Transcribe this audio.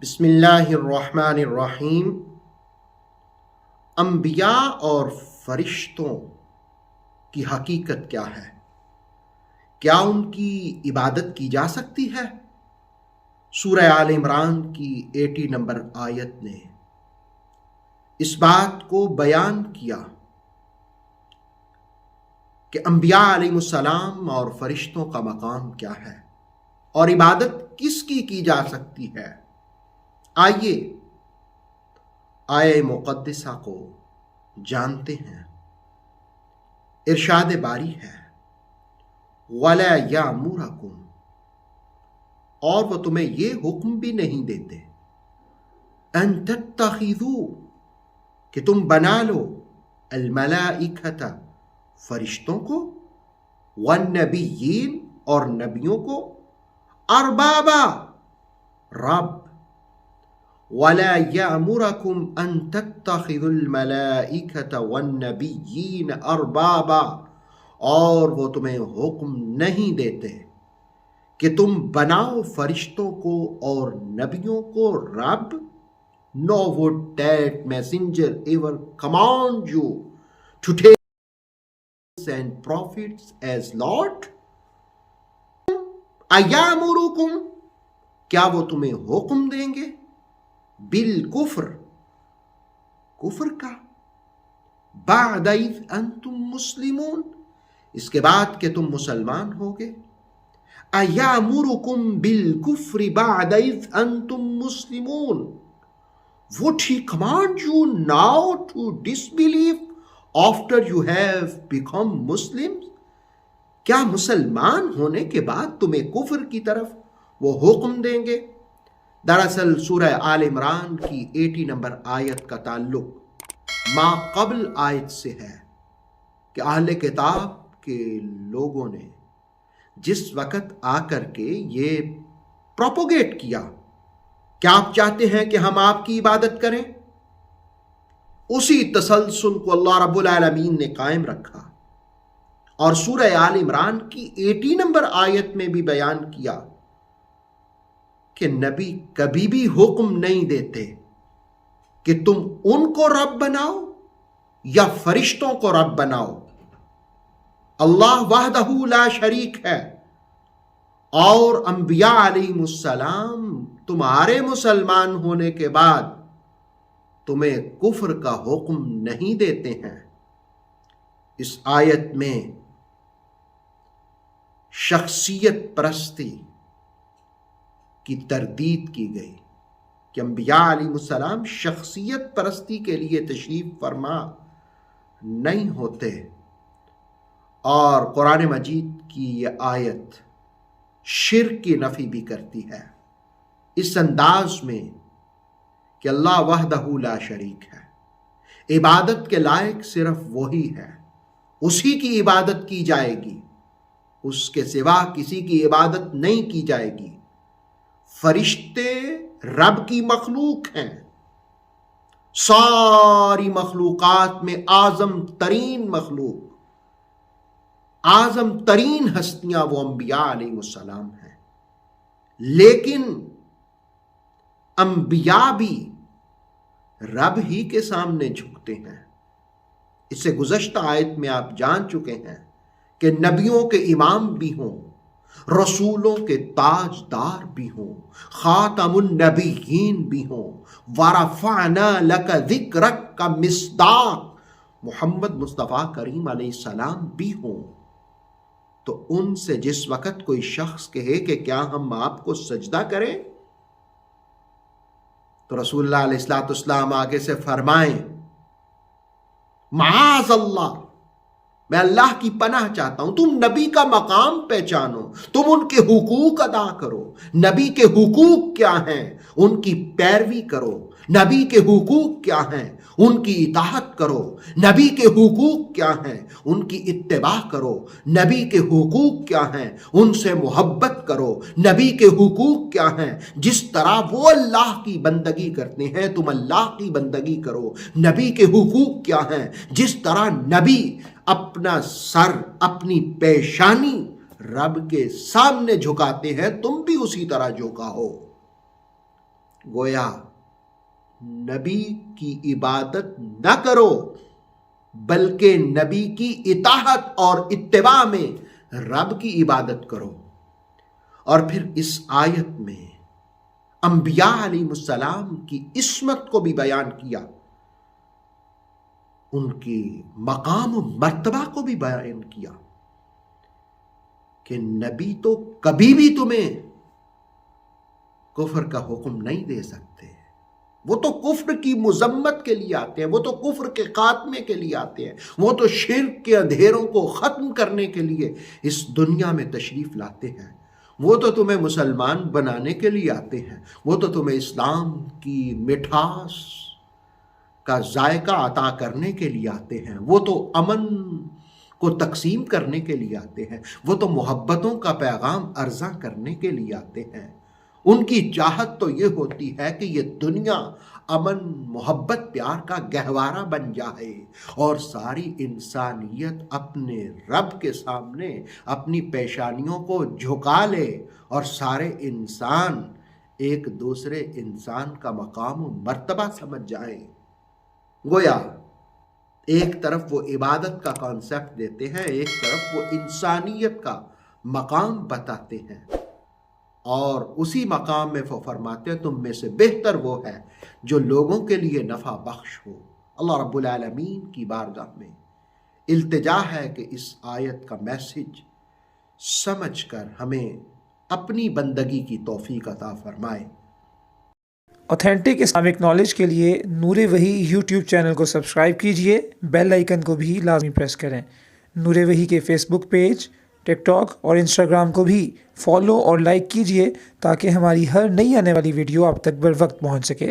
بسم اللہ الرحمن الرحیم۔ انبیاء اور فرشتوں کی حقیقت کیا ہے؟ کیا ان کی عبادت کی جا سکتی ہے؟ سورہ آل عمران کی 80 نمبر آیت نے اس بات کو بیان کیا کہ انبیاء علیہ السلام اور فرشتوں کا مقام کیا ہے اور عبادت کس کی جا سکتی ہے۔ آئیے آیہ مقدسہ کو جانتے ہیں۔ ارشاد باری ہے وَلَا يَأْمُرَكُمْ، اور وہ تمہیں یہ حکم بھی نہیں دیتے أَن تَتَّخِذُوا، کہ تم بنا لو الْمَلَائِكَةَ، فرشتوں کو، وَالنَّبِيِّينَ، اور نبیوں کو، أَرْبَابًا، رب۔ وَلَا يَأْمُرَكُمْ أَن تَتَّخِذُوا الْمَلَائِكَةَ وَالنَّبِيِّينَ أَرْبَابًا، اور وہ تمہیں حکم نہیں دیتے کہ تم بناؤ فرشتوں کو اور نبیوں کو رب۔ Nor would that messenger ever command you to take and prophets as Lord. أَيَأْمُرُكُمْ، کیا وہ تمہیں حکم دیں گے بالکفر، کفر کا، بعد اذ انتم مسلمون، اس کے بعد کہ تم مسلمان ہوگے۔ أَيَأْمُرُكُمْ بِالْكُفْرِ بَعْدَ اذ انتم مسلمون، would he command you now to disbelieve after you have become Muslims؟ کیا مسلمان ہونے کے بعد تمہیں کفر کی طرف وہ حکم دیں گے؟ دراصل سورہ آل عمران کی 80 نمبر آیت کا تعلق ما قبل آیت سے ہے کہ اہل کتاب کے لوگوں نے جس وقت آ کر کے یہ پروپوگیٹ کیا کہ آپ چاہتے ہیں کہ ہم آپ کی عبادت کریں، اسی تسلسل کو اللہ رب العالمین نے قائم رکھا اور سورہ آل عمران کی 80 نمبر آیت میں بھی بیان کیا کہ نبی کبھی بھی حکم نہیں دیتے کہ تم ان کو رب بناؤ یا فرشتوں کو رب بناؤ۔ اللہ وحدہ لا شریک ہے، اور انبیاء علیہ السلام تمہارے مسلمان ہونے کے بعد تمہیں کفر کا حکم نہیں دیتے ہیں۔ اس آیت میں شخصیت پرستی کی تردید کی گئی کہ انبیاء علیہ السلام شخصیت پرستی کے لیے تشریف فرما نہیں ہوتے، اور قرآن مجید کی یہ آیت شرک کی نفی بھی کرتی ہے اس انداز میں کہ اللہ وحدہ لا شریک ہے، عبادت کے لائق صرف وہی ہے، اسی کی عبادت کی جائے گی، اس کے سوا کسی کی عبادت نہیں کی جائے گی۔ فرشتے رب کی مخلوق ہیں، ساری مخلوقات میں اعظم ترین مخلوق، اعظم ترین ہستیاں وہ انبیاء علیہ السلام ہیں، لیکن انبیاء بھی رب ہی کے سامنے جھکتے ہیں۔ اس سے گزشتہ آیت میں آپ جان چکے ہیں کہ نبیوں کے امام بھی ہوں، رسولوں کے تاجدار بھی ہوں، خاتم النبیین بھی ہوں، وَرَفَعْنَا لَكَ ذِكْرَكَ کا مصداق محمد مصطفیٰ کریم علیہ السلام بھی ہوں۔ تو ان سے جس وقت کوئی شخص کہے کہ کیا ہم آپ کو سجدہ کریں، تو رسول اللہ علیہ السلام آگے سے فرمائیں معاذ اللہ، میں اللہ کی پناہ چاہتا ہوں، تم نبی کا مقام پہچانو، تم ان کے حقوق ادا کرو۔ نبی کے حقوق کیا ہیں؟ ان کی پیروی کرو۔ نبی کے حقوق کیا ہیں؟ ان کی اطاعت کرو۔ نبی کے حقوق کیا ہیں؟ ان کی اتباع کرو۔ نبی کے حقوق کیا ہیں؟ ان سے محبت کرو۔ نبی کے حقوق کیا ہیں؟ جس طرح وہ اللہ کی بندگی کرتے ہیں تم اللہ کی بندگی کرو۔ نبی کے حقوق کیا ہیں؟ جس طرح نبی اپنا سر، اپنی پیشانی رب کے سامنے جھکاتے ہیں تم بھی اسی طرح جھکاؤ۔ گویا نبی کی عبادت نہ کرو بلکہ نبی کی اطاعت اور اتباع میں رب کی عبادت کرو۔ اور پھر اس آیت میں انبیاء علیہ السلام کی عصمت کو بھی بیان کیا، ان کی مقام و مرتبہ کو بھی بیان کیا کہ نبی تو کبھی بھی تمہیں کفر کا حکم نہیں دے سکتے، وہ تو کفر کی مذمت کے لیے آتے ہیں، وہ تو کفر کے خاتمے کے لیے آتے ہیں، وہ تو شرک کے اندھیروں کو ختم کرنے کے لیے اس دنیا میں تشریف لاتے ہیں، وہ تو تمہیں مسلمان بنانے کے لیے آتے ہیں، وہ تو تمہیں اسلام کی مٹھاس کا ذائقہ عطا کرنے کے لیے آتے ہیں، وہ تو امن کو تقسیم کرنے کے لیے آتے ہیں، وہ تو محبتوں کا پیغام عرضہ کرنے کے لیے آتے ہیں۔ ان کی چاہت تو یہ ہوتی ہے کہ یہ دنیا امن محبت پیار کا گہوارہ بن جائے اور ساری انسانیت اپنے رب کے سامنے اپنی پیشانیوں کو جھکا لے اور سارے انسان ایک دوسرے انسان کا مقام و مرتبہ سمجھ جائیں۔ گویا ایک طرف وہ عبادت کا کانسیپٹ دیتے ہیں، ایک طرف وہ انسانیت کا مقام بتاتے ہیں، اور اسی مقام میں وہ فرماتے ہیں تم میں سے بہتر وہ ہے جو لوگوں کے لیے نفع بخش ہو۔ اللہ رب العالمین کی بارگاہ میں التجا ہے کہ اس آیت کا میسج سمجھ کر ہمیں اپنی بندگی کی توفیق عطا فرمائے۔ اوتھینٹک اسلامک نالج کے لیے نور وحی یوٹیوب چینل کو سبسکرائب کیجئے، بیل آئیکن کو بھی لازمی پریس کریں۔ نور وحی کے فیس بک پیج، ٹک ٹاک اور انسٹاگرام کو بھی فالو اور لائک کیجئے تاکہ ہماری ہر نئی آنے والی ویڈیو آپ تک بر وقت پہنچ سکے۔